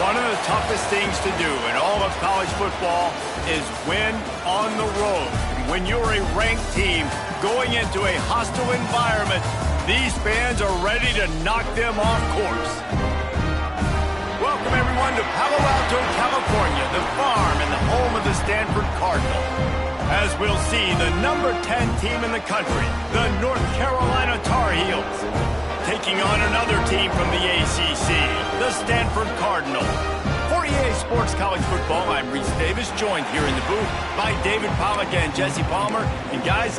One of the toughest things to do in all of college football is win on the road. When you're a ranked team going into a hostile environment, these fans are ready to knock them off course. Welcome, everyone, to Palo Alto, California, the farm and the home of the Stanford Cardinal. As we'll see, the number 10 team in the country, the North Carolina Tar Heels, taking on another team from the ACC, the Stanford Cardinal. For EA Sports College Football, I'm Reese Davis, joined here in the booth by David Pollack and Jesse Palmer. And guys,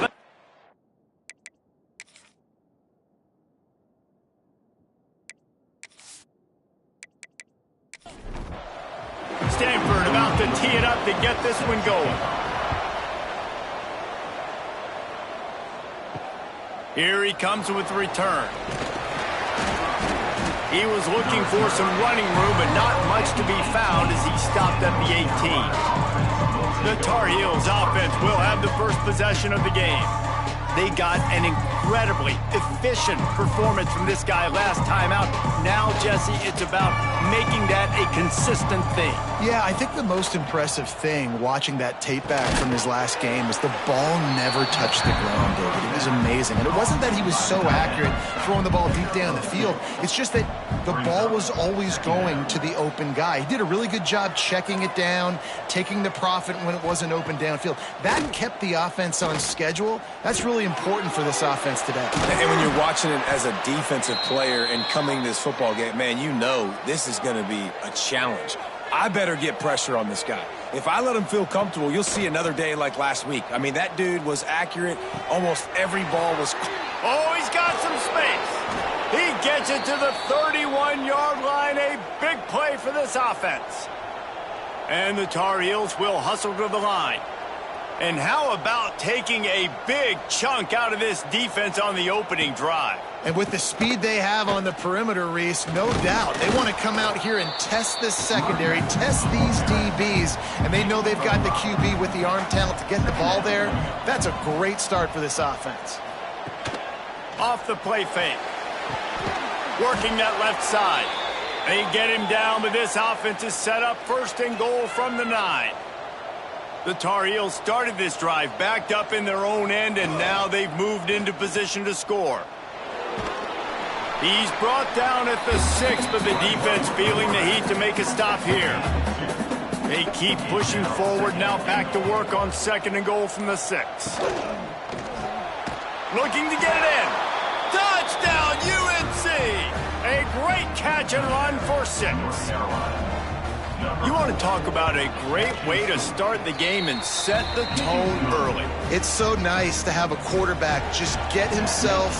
Stanford about to tee it up to get this one going. Here he comes with the return. He was looking for some running room, but not much to be found as he stopped at the 18. The Tar Heels offense will have the first possession of the game. They got an incredibly efficient performance from this guy last time out. Now, Jesse, it's about making that a consistent thing. Yeah, I think the most impressive thing watching that tape back from his last game is the ball never touched the ground, David. It was amazing. And it wasn't that he was so accurate throwing the ball deep down the field. It's just that the ball was always going to the open guy. He did a really good job checking it down, taking the profit when it wasn't open downfield. That kept the offense on schedule. That's really important for this offense today. And when you're watching it as a defensive player and coming to this football game, man, you know this is going to be a challenge. I better get pressure on this guy. If I let him feel comfortable, you'll see another day like last week. I mean, that dude was accurate. Almost every ball was... Oh, he's got some space. He gets it to the 31-yard line. A big play for this offense. And the Tar Heels will hustle to the line. And how about taking a big chunk out of this defense on the opening drive? And with the speed they have on the perimeter, Reese, no doubt, they want to come out here and test this secondary, test these DBs, and they know they've got the QB with the arm talent to get the ball there. That's a great start for this offense. Off the play fake. Working that left side. They get him down, but this offense is set up first and goal from the 9. The Tar Heels started this drive backed up in their own end, and now they've moved into position to score. He's brought down at the 6, but the defense feeling the heat to make a stop here. They keep pushing forward, now back to work on second and goal from the 6. Looking to get it in. Touchdown, UNC! A great catch and run for 6. You want to talk about a great way to start the game and set the tone early. It's so nice to have a quarterback just get himself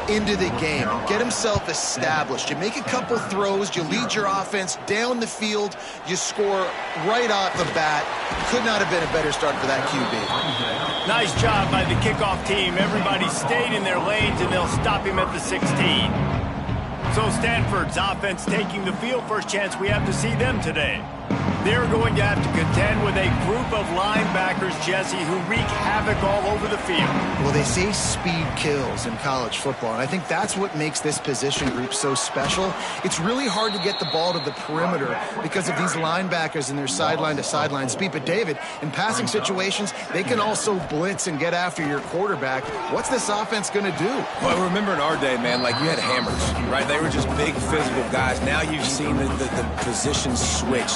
into the game, get himself established. You make a couple throws, you lead your offense down the field, you score right off the bat. Could not have been a better start for that QB. Nice job by the kickoff team. Everybody stayed in their lanes, and they'll stop him at the 16. So Stanford's offense taking the field. First chance we have to see them today. They're going to have to contend with a group of linebackers, Jesse, who wreak havoc all over the field. Well, they say speed kills in college football, and I think that's what makes this position group so special. It's really hard to get the ball to the perimeter because of these linebackers and their sideline-to-sideline speed. But, David, in passing situations, they can also blitz and get after your quarterback. What's this offense going to do? Well, remember in our day, man, like you had hammers, right? They were just big physical guys. Now you've seen the positions switch.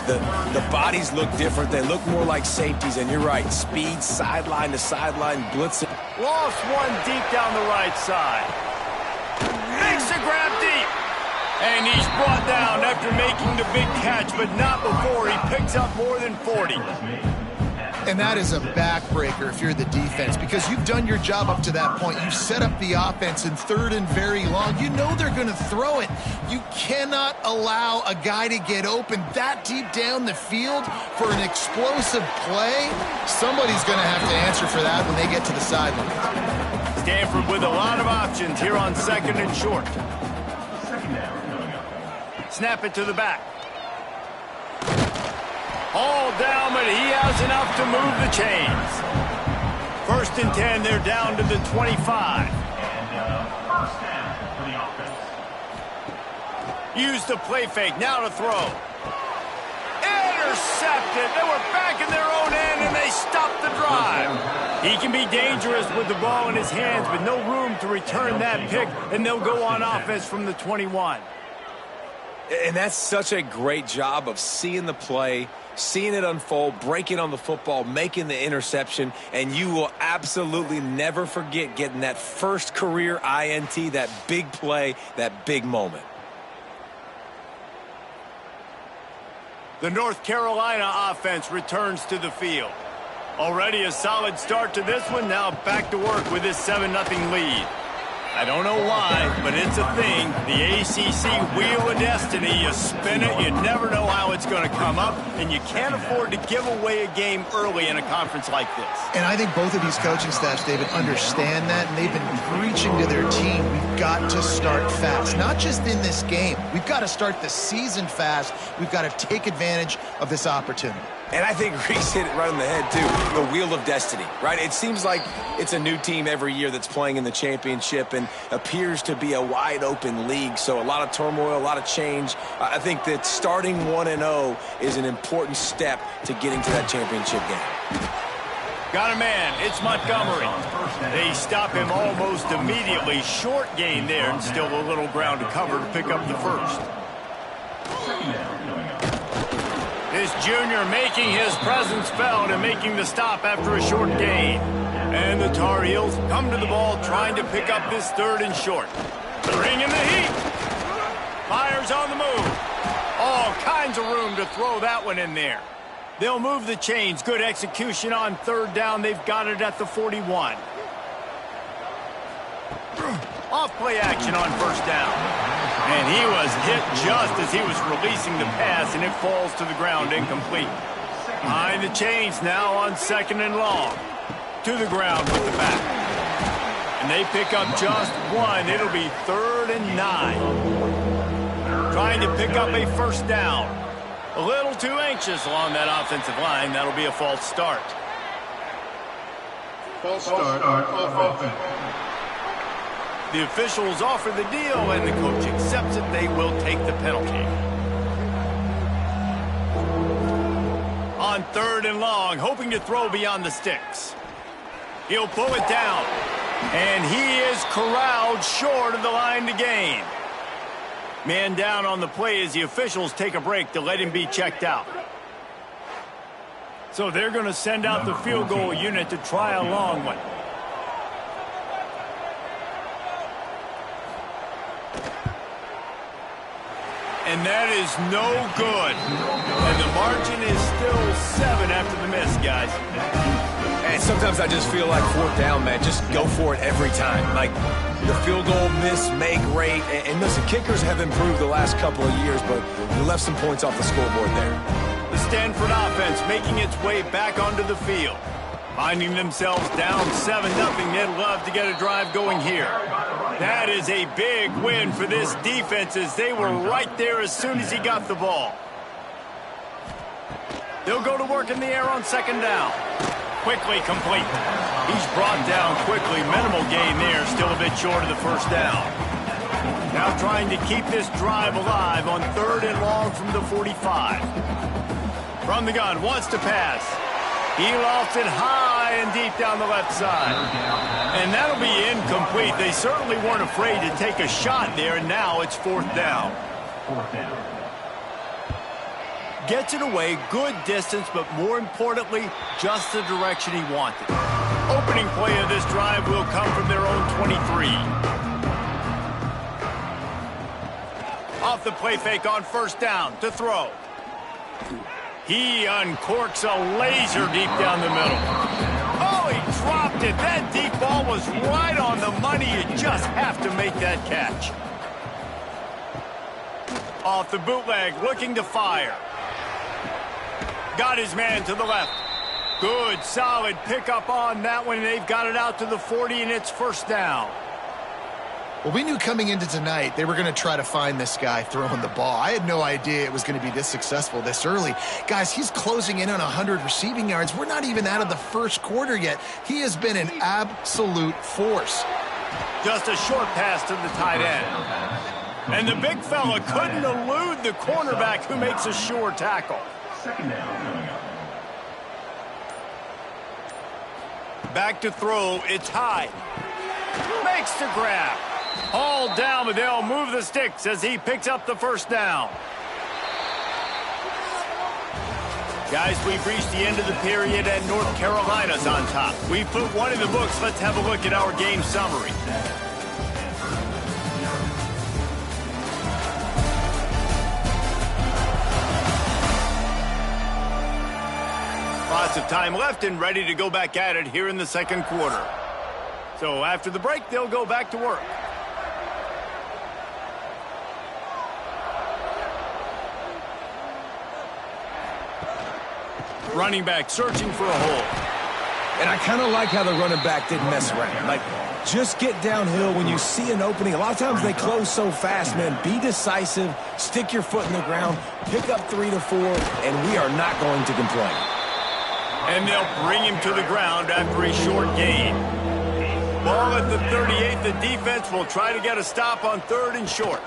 The bodies look different. They look more like safeties, and you're right. Speed, sideline to sideline, blitzing. Lost one deep down the right side. Makes the grab deep. And he's brought down after making the big catch, but not before he picks up more than 40. And that is a backbreaker if you're the defense, because you've done your job up to that point. You've set up the offense in third and very long. You know they're going to throw it. You cannot allow a guy to get open that deep down the field for an explosive play. Somebody's going to have to answer for that when they get to the sideline. Stanford with a lot of options here on second and short. Snap it to the back. All down, but he has enough to move the chains. First and 10, they're down to the 25. First down for the offense. Use the play fake, now to throw. intercepted. They were back in their own end, and they stopped the drive. He can be dangerous with the ball in his hands, but no room to return that pick, and they'll go on offense from the 21. And that's such a great job of seeing the play, seeing it unfold, breaking on the football, making the interception, and you will absolutely never forget getting that first career INT, that big play, that big moment. The North Carolina offense returns to the field. Already a solid start to this one. Now back to work with this 7-0 lead. I don't know why, but it's a thing. The ACC Wheel of Destiny, you spin it, you never know how it's going to come up, and you can't afford to give away a game early in a conference like this. And I think both of these coaching staffs, David, understand that, and they've been preaching to their team, we've got to start fast. Not just in this game. We've got to start the season fast. We've got to take advantage of this opportunity. And I think Reese hit it right on the head, too. The Wheel of Destiny, right? It seems like it's a new team every year that's playing in the championship and appears to be a wide-open league. So a lot of turmoil, a lot of change. I think that starting 1-0 is an important step to getting to that championship game. Got a man. It's Montgomery. They stop him almost immediately. Short gain there, and still a little ground to cover to pick up the first. This junior making his presence felt and making the stop after a short gain. And the Tar Heels come to the ball trying to pick up this 3rd and short. Bringing the heat. Fires on the move. All kinds of room to throw that one in there. They'll move the chains. Good execution on 3rd down. They've got it at the 41. Off play action on 1st down. And he was hit just as he was releasing the pass, and it falls to the ground incomplete. Behind the chains now on 2nd and long. To the ground with the back. And they pick up just one. It'll be 3rd and 9. Trying to pick up a 1st down. A little too anxious along that offensive line. That'll be a false start. False start off offense. The officials offer the deal, and the coach accepts it. They will take the penalty. On 3rd and long, hoping to throw beyond the sticks. He'll pull it down, and he is corralled short of the line to gain. Man down on the play as the officials take a break to let him be checked out. So they're going to send out the field goal unit to try a long one. And that is no good. And the margin is still 7 after the miss, guys. And sometimes I just feel like 4th down, man. Just go for it every time. Like, the field goal miss, make rate. And listen, kickers have improved the last couple of years, but you left some points off the scoreboard there. The Stanford offense making its way back onto the field. Finding themselves down 7-0. They'd love to get a drive going here. That is a big win for this defense as they were right there as soon as he got the ball. They'll go to work in the air on 2nd down. Quickly complete. He's brought down quickly. Minimal gain there. Still a bit short of the 1st down. Now trying to keep this drive alive on 3rd and long from the 45. From the gun, wants to pass. He lofts it high and deep down the left side. And that'll be incomplete. They certainly weren't afraid to take a shot there, and now it's 4th down. Gets it away, good distance, but more importantly, just the direction he wanted. Opening play of this drive will come from their own 23. Off the play fake on 1st down to throw. He uncorks a laser deep down the middle. Oh, he dropped it. That deep ball was right on the money. You just have to make that catch. Off the bootleg, looking to fire. Got his man to the left. Good, solid pickup on that one. They've got it out to the 40, and it's 1st down. Well, we knew coming into tonight they were going to try to find this guy throwing the ball. I had no idea it was going to be this successful this early. Guys, he's closing in on 100 receiving yards. We're not even out of the 1st quarter yet. He has been an absolute force. Just a short pass to the tight end. And the big fella couldn't elude the cornerback who makes a sure tackle. second down coming up. Back to throw. It's high. Makes the grab. Hauled down, but they'll move the sticks as he picks up the first down. Guys, we've reached the end of the period, and North Carolina's on top. We've put one in the books. Let's have a look at our game summary. Lots of time left and ready to go back at it here in the second quarter. So after the break, they'll go back to work. Running back searching for a hole. And I kind of like how the running back didn't mess around. Like, just get downhill when you see an opening. A lot of times they close so fast, man. Be decisive, stick your foot in the ground, pick up 3 to 4, and we are not going to complain. And they'll bring him to the ground after a short gain. Ball at the 38. The defense will try to get a stop on 3rd and short.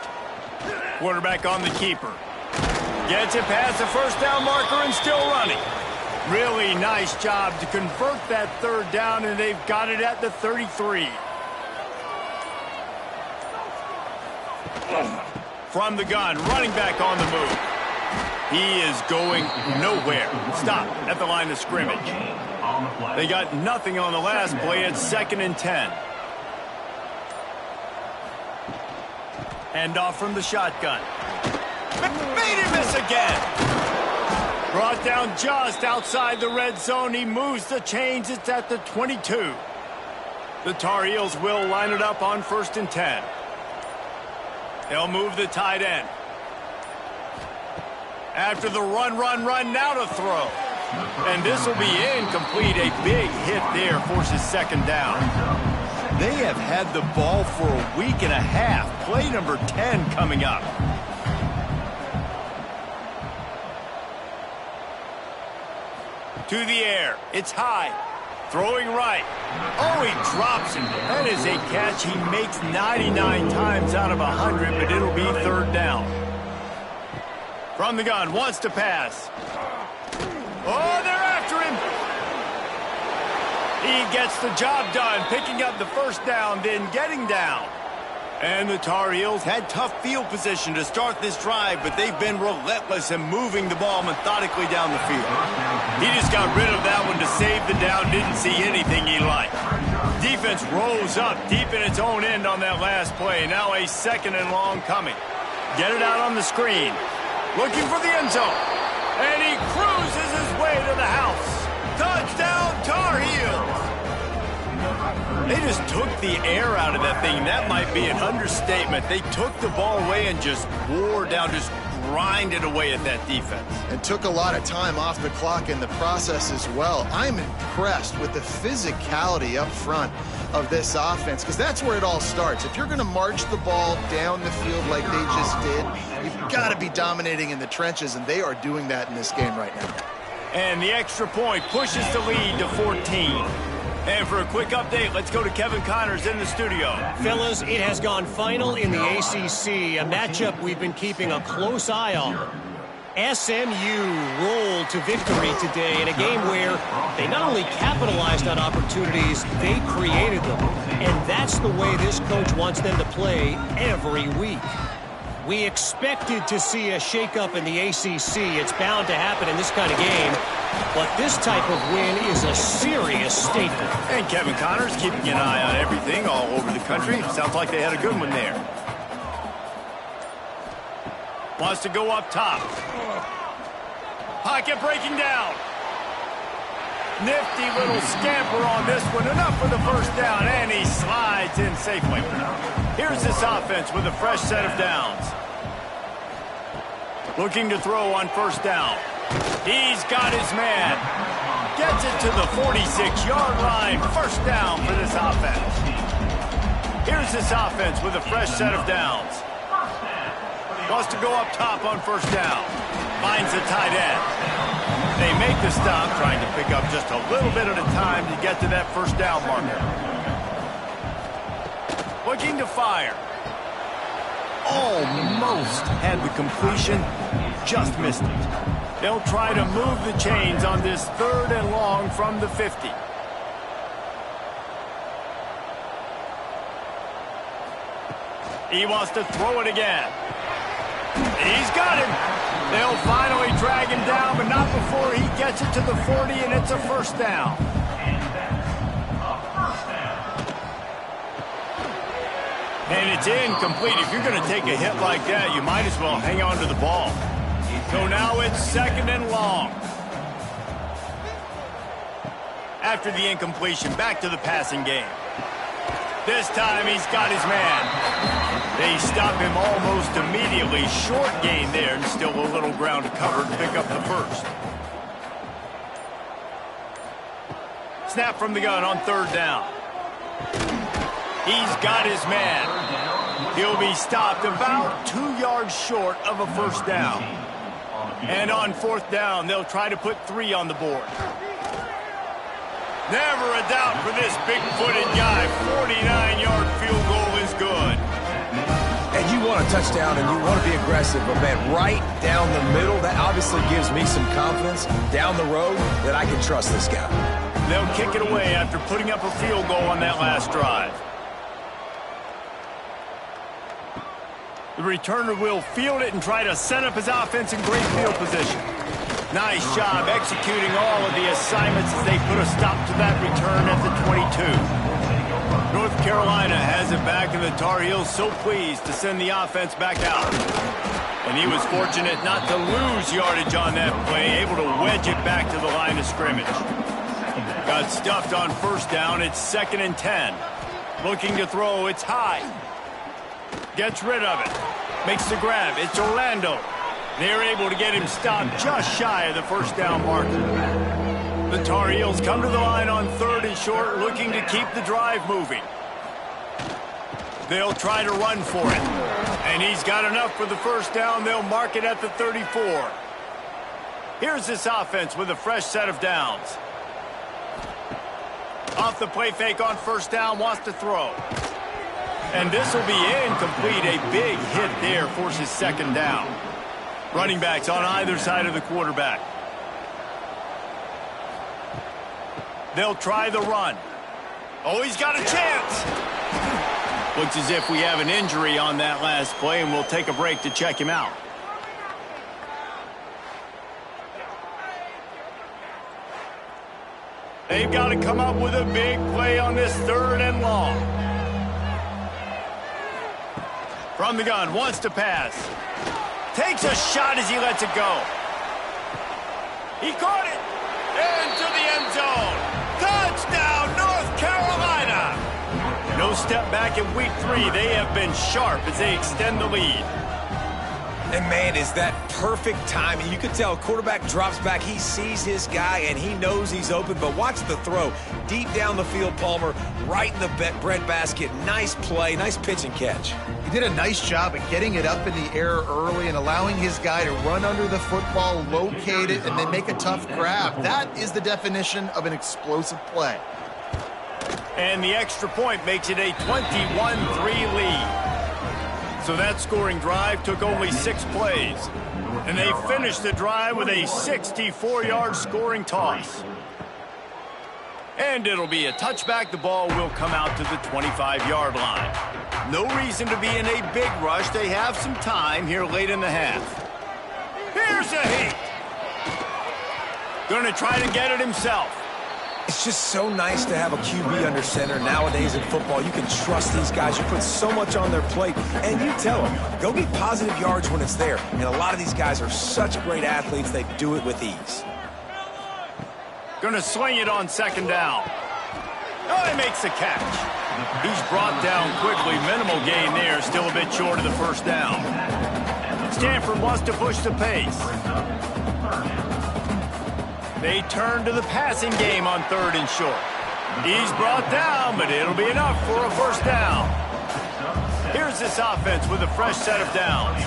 Quarterback on the keeper. Gets it past the first down marker and still running. Really nice job to convert that 3rd down, and they've got it at the 33. From the gun, running back on the move. He is going nowhere. Stop at the line of scrimmage. They got nothing on the last play. It's 2nd and 10. Hand off from the shotgun. Made him miss again. Brought down just outside the red zone. He moves the chains. It's at the 22. The Tar Heels will line it up on 1st and 10. They'll move the tight end. After the run, now to throw. And this will be incomplete. A big hit there forces 2nd down. They have had the ball for a week and a half. Play number 10 coming up. To the air. It's high. Throwing right. Oh, he drops him. That is a catch he makes 99 times out of 100, but it'll be 3rd down. From the gun, wants to pass. Oh, they're after him. He gets the job done, picking up the 1st down, then getting down. And the Tar Heels had tough field position to start this drive, but they've been relentless in moving the ball methodically down the field. He just got rid of that one to save the down, didn't see anything he liked. Defense rose up deep in its own end on that last play. Now a 2nd and long coming. Get it out on the screen. Looking for the end zone. And he cruises his way to the house. Touchdown, Tar Heels. They just took the air out of that thing. That might be an understatement. They took the ball away and just wore down, just grinded away at that defense. And took a lot of time off the clock in the process as well. I'm impressed with the physicality up front of this offense, because that's where it all starts. If you're going to march the ball down the field like they just did, you've got to be dominating in the trenches, and they are doing that in this game right now. And the extra point pushes the lead to 14. And for a quick update, let's go to Kevin Connors in the studio. Fellas, it has gone final in the ACC, a matchup we've been keeping a close eye on. SMU rolled to victory today in a game where they not only capitalized on opportunities, they created them. And that's the way this coach wants them to play every week. We expected to see a shakeup in the ACC. It's bound to happen in this kind of game. But this type of win is a serious statement. And Kevin Connors keeping an eye on everything all over the country. Sounds like they had a good one there. Wants to go up top. Pocket breaking down. Nifty little scamper on this one. Enough for the 1st down, and he slides in safely. Here's this offense with a fresh set of downs. Looking to throw on 1st down. He's got his man. Gets it to the 46-yard line. 1st down for this offense. Here's this offense with a fresh set of downs. Wants to go up top on 1st down. Finds the tight end. They make the stop, trying to pick up just a little bit at a time to get to that 1st down marker. Looking to fire. Almost had the completion, just missed it. They'll try to move the chains on this 3rd and long from the 50. He wants to throw it again. He's got him. They'll finally drag him down, but not before he gets it to the 40, and it's a first down. And it's incomplete. If you're going to take a hit like that, you might as well hang on to the ball. So now it's 2nd and long. After the incompletion, back to the passing game. This time he's got his man. They stop him almost immediately. Short gain there, and still a little ground to cover to pick up the first. Snap from the gun on 3rd down. He's got his man. He'll be stopped about 2 yards short of a first down. And on 4th down, they'll try to put 3 on the board. Never a doubt for this big-footed guy. 49-yard field goal is good. And you want a touchdown and you want to be aggressive, but man, right down the middle, that obviously gives me some confidence down the road that I can trust this guy. They'll kick it away after putting up a field goal on that last drive. The returner will field it and try to set up his offense in great field position. Nice job executing all of the assignments as they put a stop to that return at the 22. North Carolina has it back, and the Tar Heels so pleased to send the offense back out. And he was fortunate not to lose yardage on that play, able to wedge it back to the line of scrimmage. Got stuffed on 1st down. It's 2nd and 10. Looking to throw. It's high. Gets rid of it. Makes the grab. It's Orlando. They're able to get him stopped just shy of the first down marker. The Tar Heels come to the line on 3rd and short, looking to keep the drive moving. They'll try to run for it. And he's got enough for the first down. They'll mark it at the 34. Here's this offense with a fresh set of downs. Off the play fake on 1st down, wants to throw. And this will be incomplete. A big hit there forces 2nd down. Running backs on either side of the quarterback. They'll try the run. Oh, he's got a chance. Looks as if we have an injury on that last play, and we'll take a break to check him out. They've got to come up with a big play on this 3rd and long. From the gun, wants to pass. Takes a shot as he lets it go. He caught it. Into the end zone. Touchdown, North Carolina. No step back in week 3. They have been sharp as they extend the lead. And man, is that perfect timing. You can tell a quarterback drops back. He sees his guy, and he knows he's open. But watch the throw. Deep down the field, Palmer, right in the bread basket. Nice play, nice pitch and catch. He did a nice job at getting it up in the air early and allowing his guy to run under the football, locate it, and then make a tough grab. That is the definition of an explosive play. And the extra point makes it a 21-3 lead. So that scoring drive took only 6 plays. And they finished the drive with a 64-yard scoring toss. And it'll be a touchback. The ball will come out to the 25-yard line. No reason to be in a big rush. They have some time here late in the half. Here's a hit. Going to try to get it himself. It's just so nice to have a QB under center. Nowadays in football, you can trust these guys. You put so much on their plate, and you tell them, go get positive yards when it's there. And a lot of these guys are such great athletes, they do it with ease. Going to swing it on 2nd down. Oh, he makes the catch. He's brought down quickly. Minimal gain there, still a bit short of the first down. Stanford wants to push the pace. They turn to the passing game on 3rd and short. He's brought down, but it'll be enough for a first down. Here's this offense with a fresh set of downs.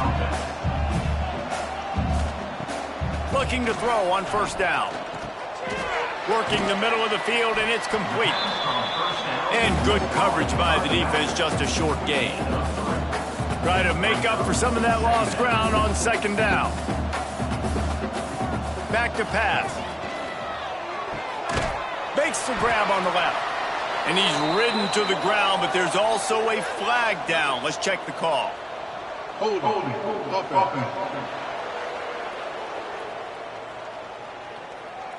Looking to throw on 1st down. Working the middle of the field, and it's complete. And good coverage by the defense, just a short gain. Try to make up for some of that lost ground on 2nd down. back to pass. Makes the grab on the left. And he's ridden to the ground, but there's also a flag down. Let's check the call. Holding. Offense.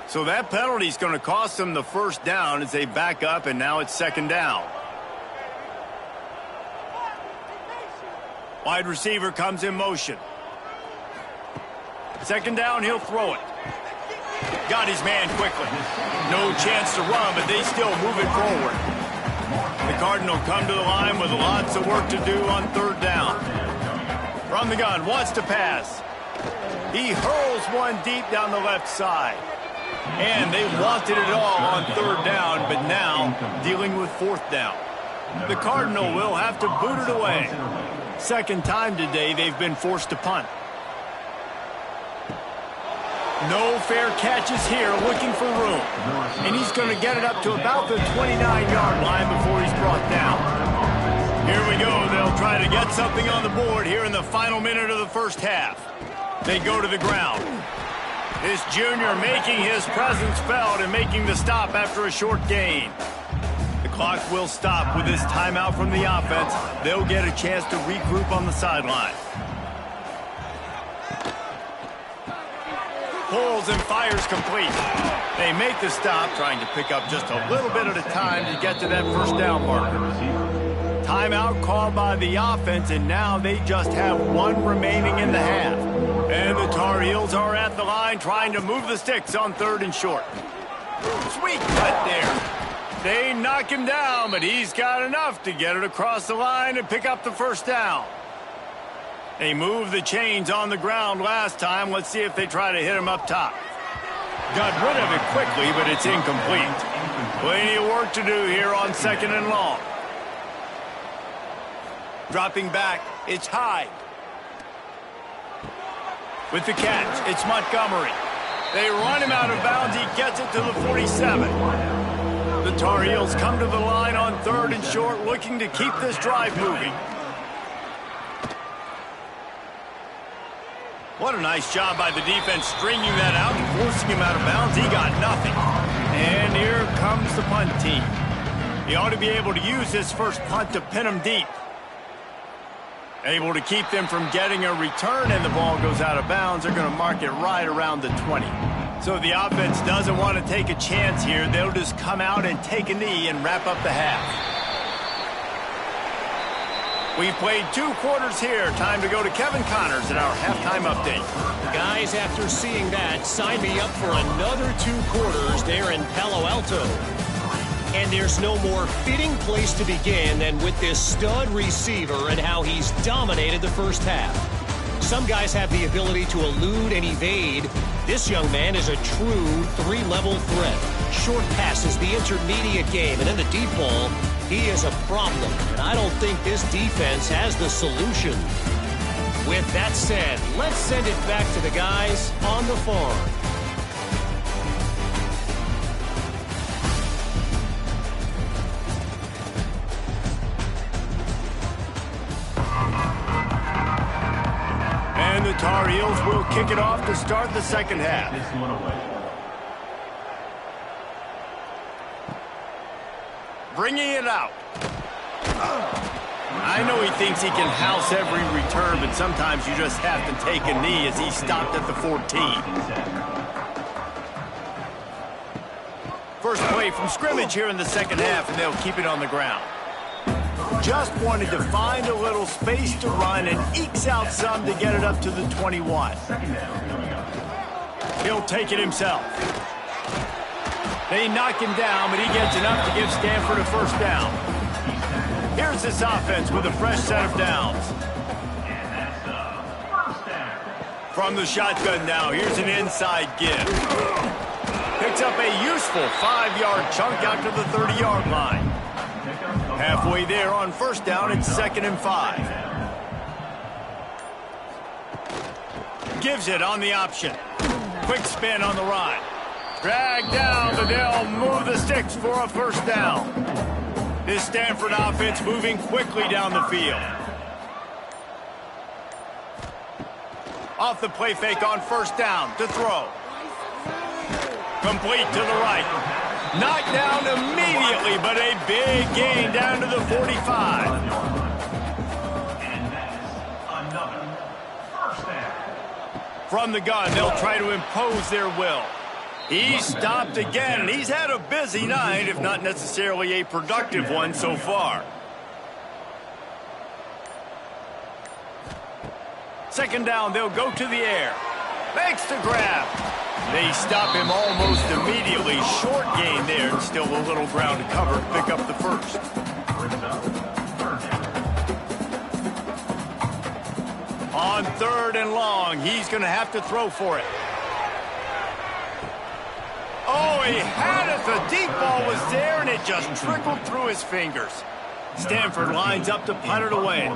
So that penalty is going to cost them the first down as they back up, and now it's second down. Wide receiver comes in motion. Second down, he'll throw it. Got his man quickly. No chance to run, but they still move it forward. The Cardinal come to the line with lots of work to do on third down. From the gun, wants to pass. He hurls one deep down the left side. And they wanted it all on third down, but now dealing with fourth down. The Cardinal will have to boot it away. Second time today they've been forced to punt. No fair catches here, looking for room. And he's going to get it up to about the 29-yard line before he's brought down. Here we go. They'll try to get something on the board here in the final minute of the first half. They go to the ground. This junior making his presence felt and making the stop after a short gain. The clock will stop with this timeout from the offense. They'll get a chance to regroup on the sideline. Pulls and fires complete. They make the stop, trying to pick up just a little bit at a time to get to that first down marker. Timeout called by the offense, and now they just have one remaining in the half. And the Tar Heels are at the line trying to move the sticks on third and short. Sweet cut there. They knock him down, but he's got enough to get it across the line and pick up the first down. They moved the chains on the ground last time. Let's see if they try to hit him up top. Got rid of it quickly, but it's incomplete. Plenty of work to do here on second and long. Dropping back, it's Hyde. With the catch, it's Montgomery. They run him out of bounds. He gets it to the 47. The Tar Heels come to the line on third and short, looking to keep this drive moving. What a nice job by the defense stringing that out and forcing him out of bounds. He got nothing. And here comes the punt team. He ought to be able to use his first punt to pin him deep. Able to keep them from getting a return, and the ball goes out of bounds. They're going to mark it right around the 20. So the offense doesn't want to take a chance here. They'll just come out and take a knee and wrap up the half. We've played 2 quarters here. Time to go to Kevin Connors in our halftime update. Guys, after seeing that, sign me up for another 2 quarters there in Palo Alto. And there's no more fitting place to begin than with this stud receiver and how he's dominated the first half. Some guys have the ability to elude and evade. This young man is a true 3-level threat. Short passes, the intermediate game, and in the deep ball, he is a problem. And I don't think this defense has the solution. With that said, let's send it back to the guys on the farm. And the Tar Heels will kick it off to start the second half. Bringing it out. I know he thinks he can house every return, but sometimes you just have to take a knee as he stopped at the 14. First play from scrimmage here in the second half, and they'll keep it on the ground. Just wanted to find a little space to run and ekes out some to get it up to the 21. He'll take it himself. They knock him down, but he gets enough to give Stanford a first down. Here's this offense with a fresh set of downs. From the shotgun now, here's an inside give. Picks up a useful 5-yard chunk out to the 30-yard line. Halfway there on first down, it's 2nd and 5. Gives it on the option. Quick spin on the ride. Drag down, but they'll move the sticks for a first down. This Stanford offense moving quickly down the field. Off the play fake on first down to throw. Complete to the right. Knocked down immediately, but a big gain down to the 45. And that's another first down. From the gun, they'll try to impose their will. He's stopped again, and he's had a busy night, if not necessarily a productive one so far. Second down, they'll go to the air. Makes the grab. They stop him almost immediately. Short gain there, and still a little ground to cover to pick up the first. On third and long, he's going to have to throw for it. Oh, he had it. The deep ball was there, and it just trickled through his fingers. Stanford lines up to punt it away.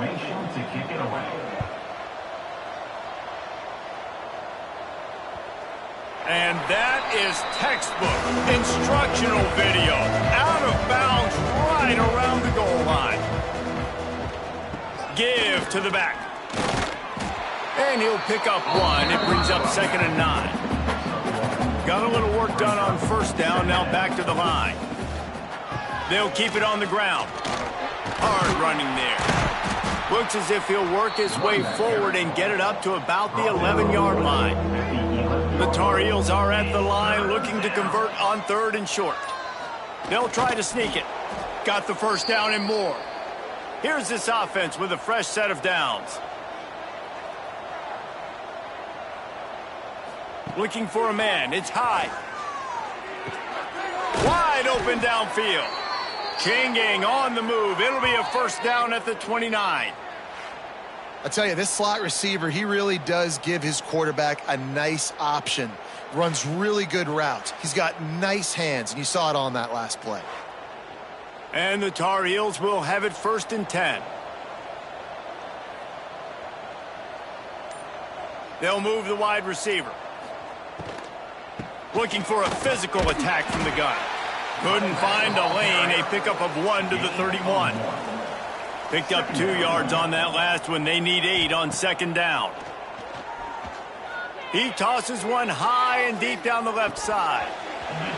And that is textbook instructional video. Out of bounds right around the goal line. Give to the back. And he'll pick up one. It brings up 2nd and 9. Got a little work done on first down. Now back to the line. They'll keep it on the ground. Hard running there. Looks as if he'll work his way forward and get it up to about the 11-yard line. The Tar Heels are at the line looking to convert on 3rd and short. They'll try to sneak it. Got the first down and more. Here's this offense with a fresh set of downs. Looking for a man. It's high. Wide open downfield. Changing on the move. It'll be a first down at the 29. I tell you, this slot receiver, he really does give his quarterback a nice option. Runs really good routes. He's got nice hands, and you saw it on that last play. And the Tar Heels will have it 1st and 10. They'll move the wide receiver. Looking for a physical attack from the gun. Couldn't find a lane. A pickup of 1 to the 31. Picked up 2 yards on that last one. They need 8 on 2nd down. He tosses one high and deep down the left side.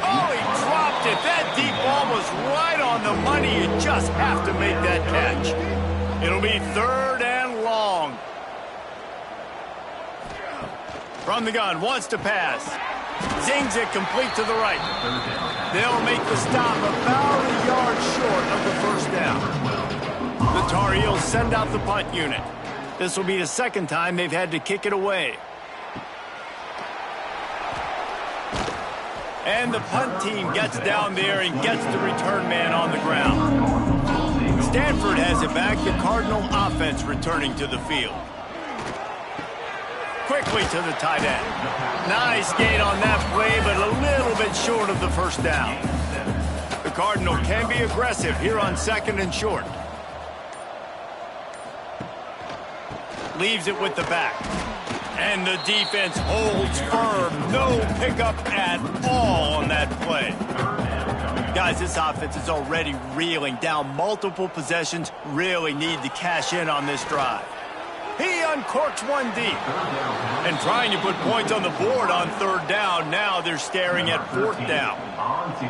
Oh, he dropped it. That deep ball was right on the money. You just have to make that catch. It'll be 3rd and long. From the gun, wants to pass. Zings it complete to the right. They'll make the stop about a yard short of the first down. The Tar Heels send out the punt unit. This will be the 2nd time they've had to kick it away. And the punt team gets down there and gets the return man on the ground. Stanford has it back. The Cardinal offense returning to the field. Quickly to the tight end. Nice gain on that play, but a little bit short of the first down. The Cardinal can be aggressive here on 2nd and short. Leaves it with the back. And the defense holds firm. No pickup at all on that play. Guys, this offense is already reeling down multiple possessions. Really need to cash in on this drive. He uncorks one deep. And trying to put points on the board on 3rd down. Now they're staring at 4th down.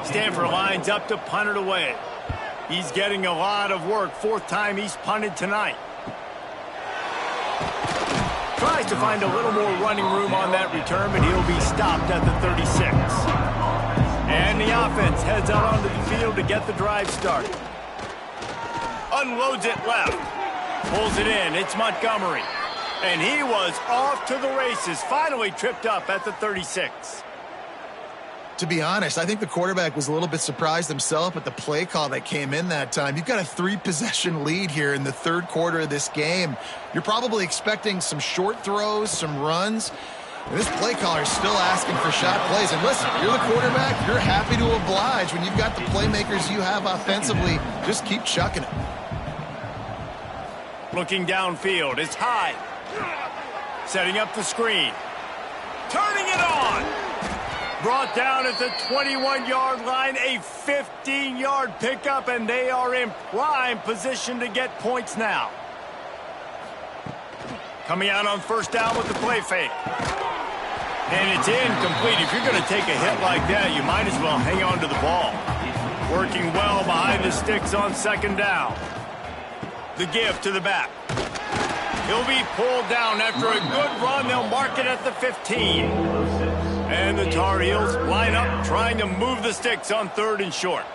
Stanford lines up to punt it away. He's getting a lot of work. 4th time he's punted tonight. Tries to find a little more running room on that return, but he'll be stopped at the 36. And the offense heads out onto the field to get the drive started. Unloads it left. Pulls it in. It's Montgomery. And he was off to the races. Finally tripped up at the 36. To be honest, I think the quarterback was a little bit surprised himself at the play call that came in that time. You've got a 3-possession lead here in the 3rd quarter of this game. You're probably expecting some short throws, some runs. And this play caller is still asking for shot plays. And listen, you're the quarterback. You're happy to oblige. When you've got the playmakers you have offensively, just keep chucking it. Looking downfield. It's high. Setting up the screen. Turning it on. Brought down at the 21-yard line. A 15-yard pickup, and they are in prime position to get points now. Coming out on 1st down with the play fake. And it's incomplete. If you're going to take a hit like that, you might as well hang on to the ball. Working well behind the sticks on second down. The give to the back. He'll be pulled down after a good run. They'll mark it at the 15. And the Tar Heels line up trying to move the sticks on 3rd and short.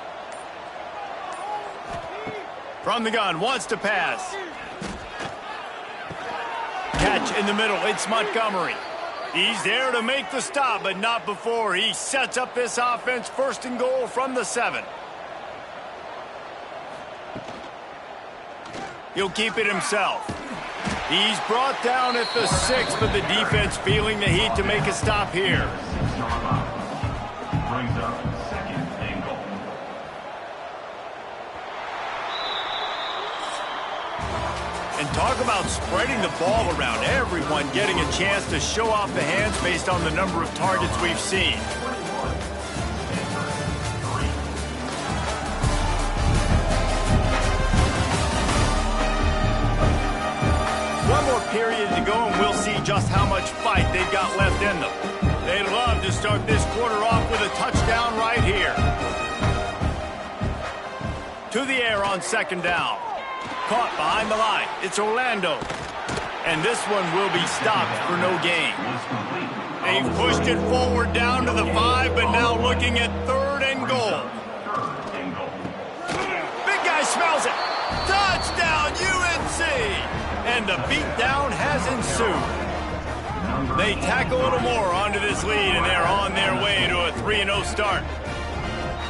From the gun, wants to pass. Catch in the middle, it's Montgomery. He's there to make the stop, but not before he sets up this offense. 1st and goal from the 7. He'll keep it himself. He's brought down at the 6, but the defense feeling the heat to make a stop here. Brings up 2nd and goal. And talk about spreading the ball around. Everyone getting a chance to show off the hands based on the number of targets we've seen. One more period to go, and we'll see just how much fight they've got left in them. They'd love to start this quarter off with a touchdown right here. To the air on 2nd down. Caught behind the line. It's Orlando. And this one will be stopped for no gain. They've pushed it forward down to the 5, but now looking at 3rd and goal. Big guy smells it. Touchdown, UNC! And the beatdown has ensued. They tack a little more onto this lead, and they're on their way to a 3-0 start.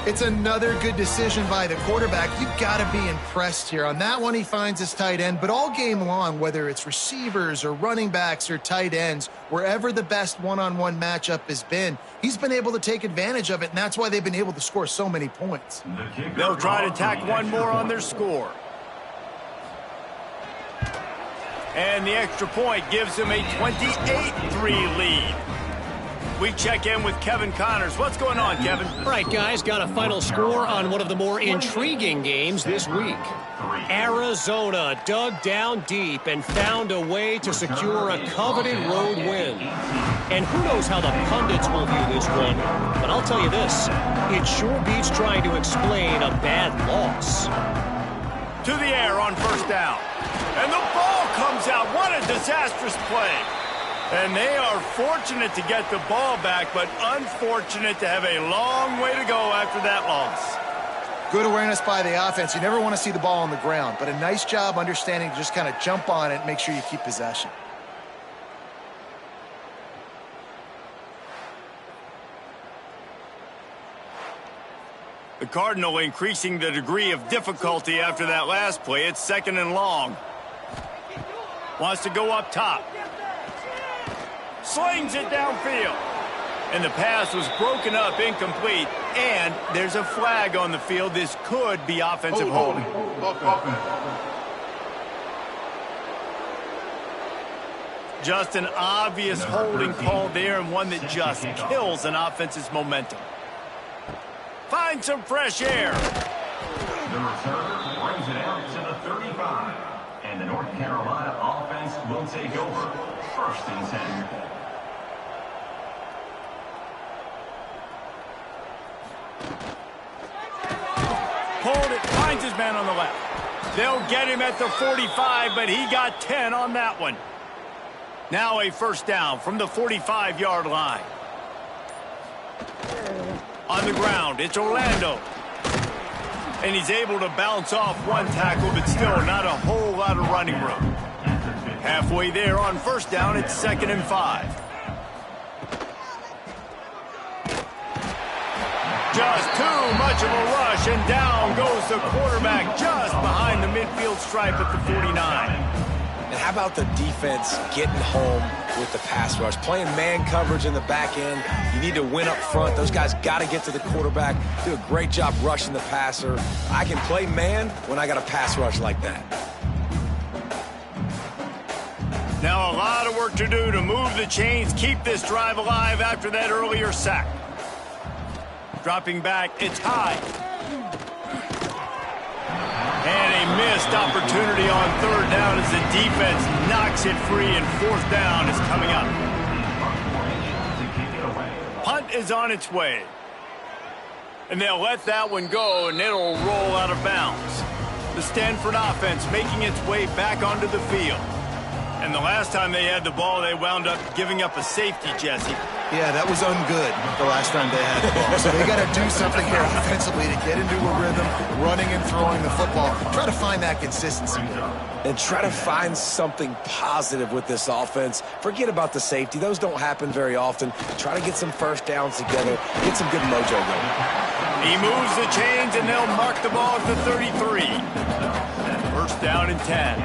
It's another good decision by the quarterback. You've got to be impressed here. On that one, he finds his tight end, but all game long, whether it's receivers or running backs or tight ends, wherever the best one-on-one matchup has been, he's been able to take advantage of it, and that's why they've been able to score so many points. They'll try to tack one more on their score. And the extra point gives them a 28-3 lead. We check in with Kevin Connors. What's going on, Kevin? All right, guys, got a final score on one of the more intriguing games this week. Arizona dug down deep and found a way to secure a coveted road win. And who knows how the pundits will view this one, but I'll tell you this, it sure beats trying to explain a bad loss. To the air on 1st down. And the ball comes out. What a disastrous play. And they are fortunate to get the ball back, but unfortunate to have a long way to go after that loss. Good awareness by the offense. You never want to see the ball on the ground, but a nice job understanding to just kind of jump on it and make sure you keep possession. The Cardinal increasing the degree of difficulty after that last play. It's 2nd and long. Wants to go up top. Slings it downfield. And the pass was broken up, incomplete. And there's a flag on the field. This could be offensive holding. Just an obvious holding call there, and one that just kills an offense's momentum. Find some fresh air. The return brings it out to the 35. And the North Carolina offense will take over. 1st and 10. Pulled it, finds his man on the left. They'll get him at the 45, but he got 10 on that one. Now a 1st down from the 45-yard line. On the ground, it's Orlando. And he's able to bounce off one tackle, but still not a whole lot of running room. Halfway there on 1st down, it's 2nd and 5. Just too much of a rush, and down goes the quarterback just behind the midfield stripe at the 49. And how about the defense getting home with the pass rush? Playing man coverage in the back end. You need to win up front. Those guys got to get to the quarterback. Do a great job rushing the passer. I can play man when I got a pass rush like that. Now a lot of work to do to move the chains, keep this drive alive after that earlier sack. Dropping back, it's high. And a missed opportunity on 3rd down as the defense knocks it free, and 4th down is coming up. is on its way. And they'll let that one go, and it'll roll out of bounds. The Stanford offense making its way back onto the field. And the last time they had the ball, they wound up giving up a safety, Jesse. Yeah, that was ungood the last time they had the ball. So they got to do something here offensively to get into a rhythm, running and throwing the football. Try to find that consistency. And try to find something positive with this offense. Forget about the safety. Those don't happen very often. Try to get some first downs together. Get some good mojo going. He moves the chains, and they'll mark the ball at the 33. First down and 10.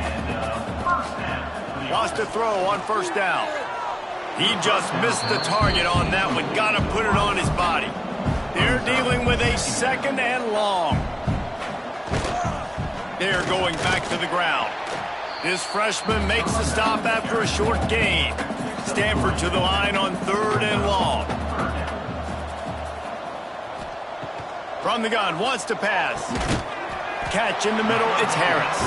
Lost a throw on first down. He just missed the target on that one. Got to put it on his body. They're dealing with a second and long. They're going back to the ground. This freshman makes the stop after a short gain. Stanford to the line on third and long. From the gun, wants to pass. Catch in the middle, it's Harris.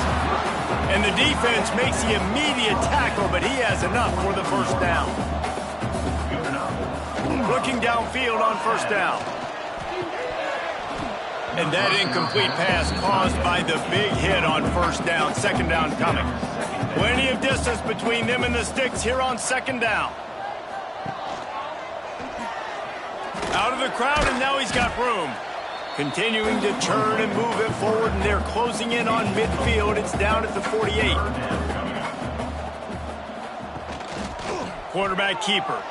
And the defense makes the immediate tackle, but he has enough for the first down. Looking downfield on first down. And that incomplete pass caused by the big hit on first down. Second down coming. Plenty of distance between them and the sticks here on second down. Out of the crowd, and now he's got room. Continuing to turn and move it forward, and they're closing in on midfield. It's down at the 48. Quarterback keeper.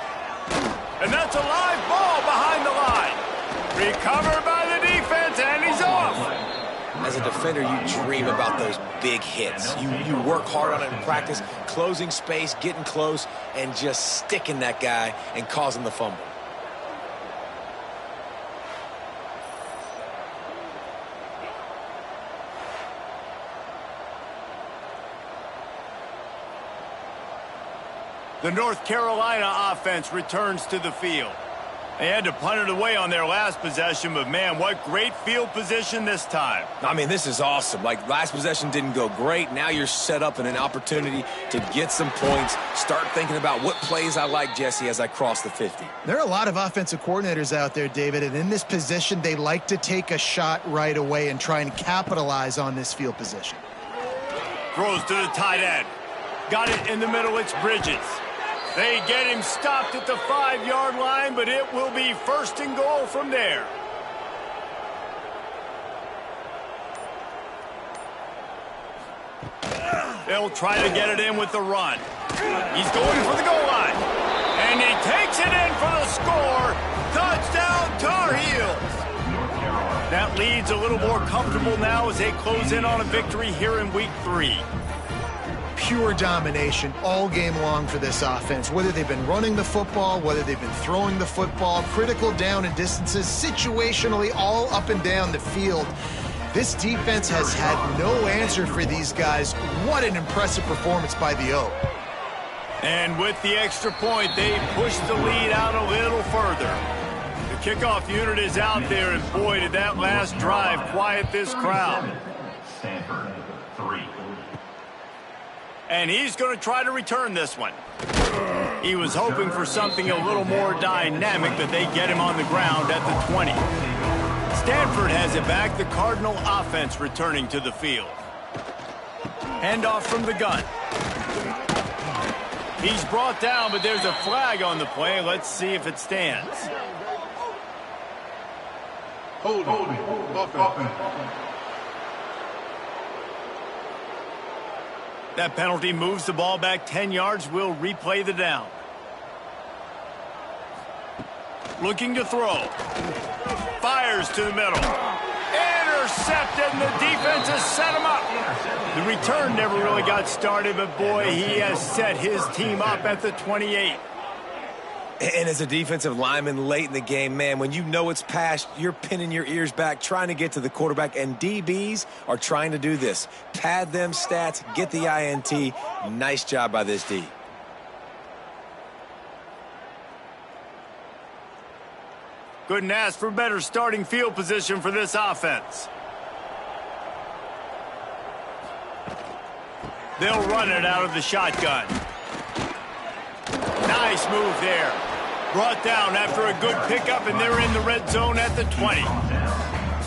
And that's a live ball behind the line. Recovered by the defense, and he's off. As a defender, you dream about those big hits. You work hard on it in practice, closing space, getting close, and just sticking that guy and causing the fumble. The North Carolina offense returns to the field. They had to punt it away on their last possession, but man, what great field position this time. I mean, this is awesome. Like, last possession didn't go great. Now you're set up in an opportunity to get some points. Start thinking about what plays I like, Jesse, as I cross the 50. There are a lot of offensive coordinators out there, David, and in this position, they like to take a shot right away and try and capitalize on this field position. Throws to the tight end. Got it in the middle, it's Bridges. They get him stopped at the 5-yard line, but it will be first and goal from there. They'll try to get it in with the run. He's going for the goal line. And he takes it in for the score. Touchdown, Tar Heels. That lead's a little more comfortable now as they close in on a victory here in Week 3. Pure domination all game long for this offense. Whether they've been running the football, whether they've been throwing the football, critical down and distances, situationally all up and down the field. This defense has had no answer for these guys. What an impressive performance by the O. And with the extra point, they push the lead out a little further. The kickoff unit is out there, and boy, did that last drive quiet this crowd. Stanford, 3. And he's going to try to return this one. He was hoping for something a little more dynamic, but they get him on the ground at the 20. Stanford has it back. The Cardinal offense returning to the field. Handoff from the gun. He's brought down, but there's a flag on the play. Let's see if it stands. Hold offense. That penalty moves the ball back 10 yards. We'll replay the down. Looking to throw. Fires to the middle. Intercepted, and the defense has set him up. The return never really got started, but boy, he has set his team up at the 28. And as a defensive lineman late in the game, man, when you know it's past, you're pinning your ears back, trying to get to the quarterback, and DBs are trying to do this. Pad them stats, get the INT. Nice job by this D. Couldn't ask for better starting field position for this offense. They'll run it out of the shotgun. Nice move there. Brought down after a good pickup, and they're in the red zone at the 20.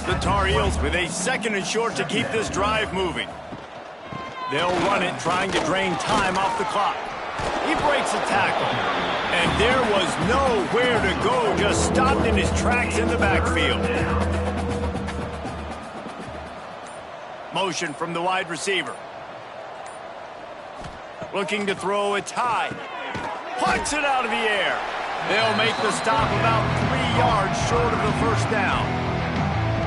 The Tar Heels with a 2nd and short to keep this drive moving. They'll run it, trying to drain time off the clock. He breaks a tackle, and there was nowhere to go, just stopped in his tracks in the backfield. Motion from the wide receiver. Looking to throw, it's high. Plucks it out of the air. They'll make the stop about 3 yards short of the first down.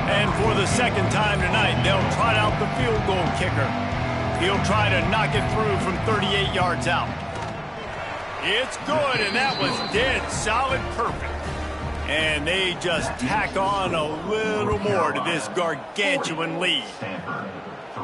And for the 2nd time tonight, they'll trot out the field goal kicker. He'll try to knock it through from 38 yards out. It's good, and that was dead solid perfect. And they just tack on a little more to this gargantuan lead.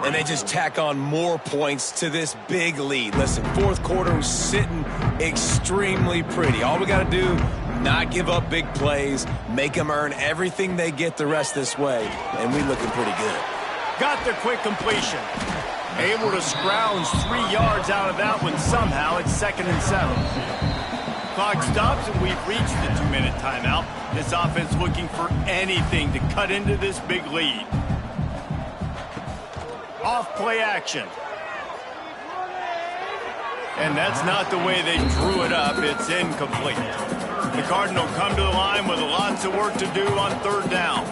And they just tack on more points to this big lead. Listen, 4th quarter was sitting extremely pretty. All we got to do, not give up big plays, make them earn everything they get the rest this way, and we looking pretty good. Got the quick completion. Able to scrounge 3 yards out of that one somehow. It's 2nd and 7. Clock stops, and we've reached the 2-minute timeout. This offense looking for anything to cut into this big lead. Off play action. And that's not the way they drew it up. It's incomplete. The Cardinal come to the line with lots of work to do on 3rd down.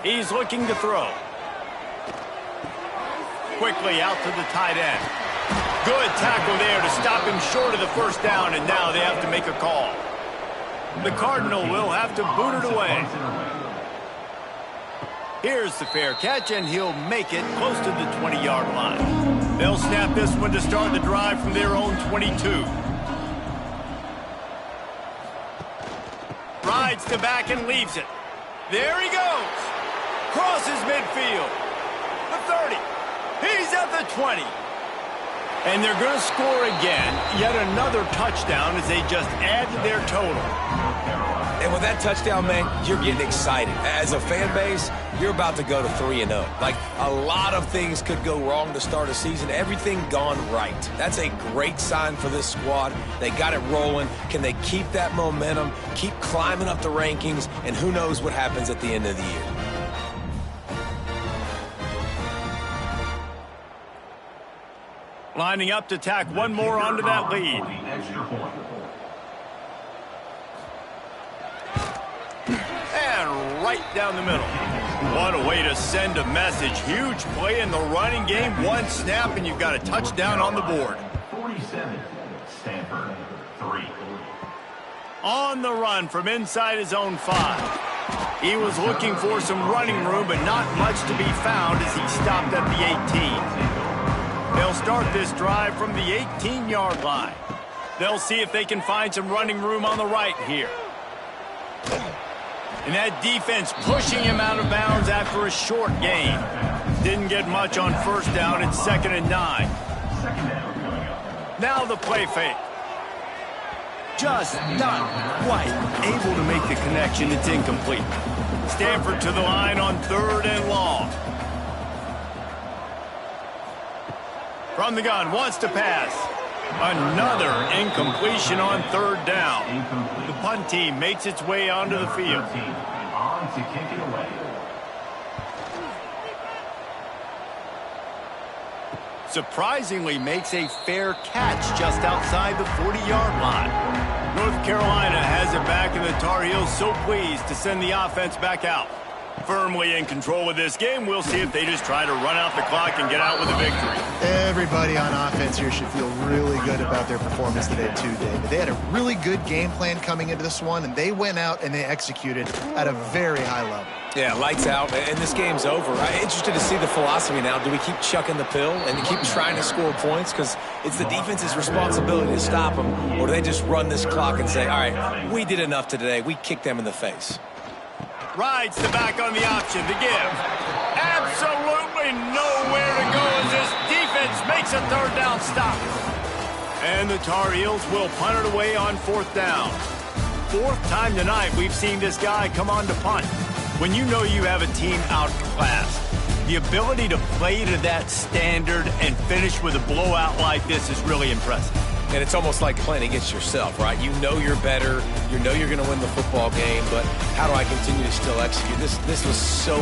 He's looking to throw. Quickly out to the tight end. Good tackle there to stop him short of the first down, and now they have to make a call. The Cardinal will have to boot it away. Here's the fair catch, and he'll make it close to the 20-yard line. They'll snap this one to start the drive from their own 22. Rides to back and leaves it. There he goes. Crosses midfield. The 30. He's at the 20. And they're going to score again. Yet another touchdown as they just add to their total. And with that touchdown, man, you're getting excited. As a fan base, you're about to go to 3-0. Like, a lot of things could go wrong to start a season. Everything gone right. That's a great sign for this squad. They got it rolling. Can they keep that momentum, keep climbing up the rankings, and who knows what happens at the end of the year. Lining up to tack one more onto that lead. And right down the middle. What a way to send a message. Huge play in the running game. One snap, and you've got a touchdown on the board. 47, Stanford, 3. On the run from inside his own 5. He was looking for some running room, but not much to be found as he stopped at the 18. They'll start this drive from the 18-yard line. They'll see if they can find some running room on the right here. And that defense pushing him out of bounds after a short gain. Didn't get much on first down. It's 2nd and 9. Now the play fake. Just not quite able to make the connection. It's incomplete. Stanford to the line on 3rd and long. From the gun, wants to pass. Another incompletion on 3rd down. The punt team makes its way onto the field. On to kick it away. Surprisingly makes a fair catch just outside the 40-yard line. North Carolina has it back, and the Tar Heels so pleased to send the offense back out. Firmly in control of this game. We'll see if they just try to run out the clock and get out with a victory. Everybody on offense here should feel really good about their performance today too, David. They had a really good game plan coming into this one, and they went out and they executed at a very high level. Yeah, lights out, and this game's over. I'm interested to see the philosophy now. Do we keep chucking the pill and keep trying to score points? Because it's the defense's responsibility to stop them. Or do they just run this clock and say, all right, we did enough today. We kicked them in the face. Rides the back on the option to give. Absolutely nowhere to go as this defense makes a 3rd down stop. And the Tar Heels will punt it away on 4th down. 4th time tonight we've seen this guy come on to punt. When you know you have a team outclassed, the ability to play to that standard and finish with a blowout like this is really impressive. And it's almost like playing against yourself, right? You know you're better. You know you're going to win the football game, but how do I continue to still execute? This was so